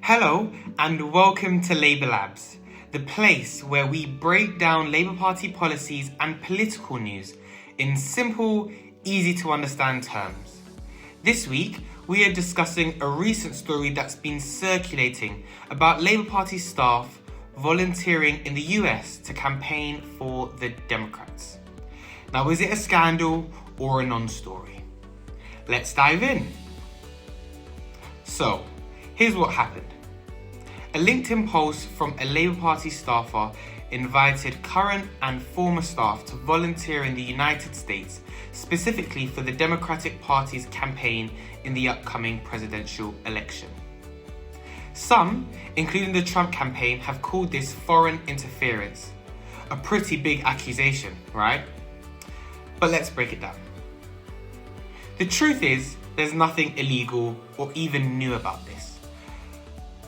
Hello and welcome to Labour Labs, the place where we break down Labour Party policies and political news in simple, easy to understand terms. This week, we are discussing a recent story that's been circulating about Labour Party staff volunteering in the US to campaign for the Democrats. Now, is it a scandal or a non-story? Let's dive in. So, here's what happened. A LinkedIn post from a Labour Party staffer invited current and former staff to volunteer in the United States, specifically for the Democratic Party's campaign in the upcoming presidential election. Some, including the Trump campaign, have called this foreign interference. A pretty big accusation, right? But let's break it down. The truth is, there's nothing illegal or even new about this.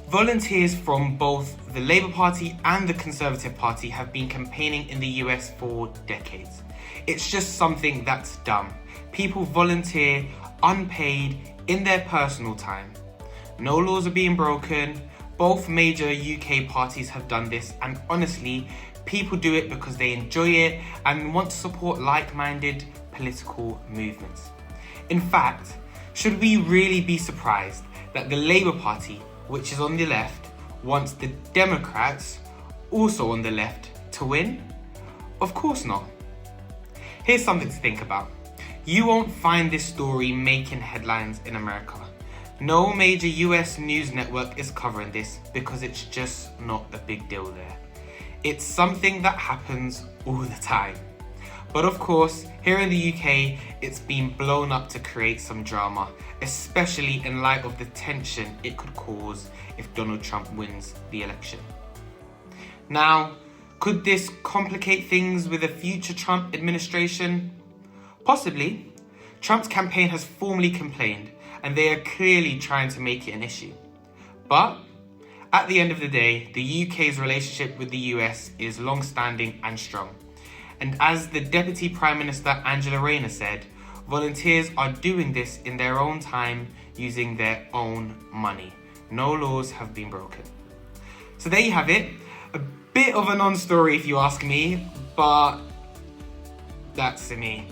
Volunteers from both the Labour Party and the Conservative Party have been campaigning in the US for decades. It's just something that's done. People volunteer unpaid in their personal time. No laws are being broken. Both major UK parties have done this, and honestly, people do it because they enjoy it and want to support like-minded political movements. In fact, should we really be surprised that the Labour Party, which is on the left, wants the Democrats, also on the left, to win? Of course not. Here's something to think about. You won't find this story making headlines in America. No major US news network is covering this because it's just not a big deal there. It's something that happens all the time. But of course, here in the UK, it's been blown up to create some drama, especially in light of the tension it could cause if Donald Trump wins the election. Now, could this complicate things with a future Trump administration? Possibly. Trump's campaign has formally complained, and they are clearly trying to make it an issue. But at the end of the day, the UK's relationship with the US is long-standing and strong. And as the Deputy Prime Minister Angela Rayner said, volunteers are doing this in their own time using their own money. No laws have been broken. So there you have it. A bit of a non-story if you ask me, but that's me.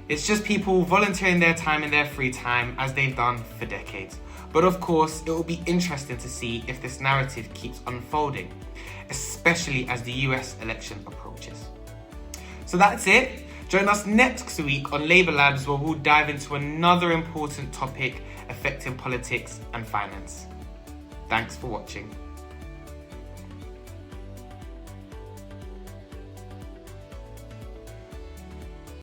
It's just people volunteering their time in their free time as they've done for decades. But of course, it will be interesting to see if this narrative keeps unfolding, especially as the US election approaches. So that's it. Join us next week on Labour Labs, where we'll dive into another important topic affecting politics and finance. Thanks for watching.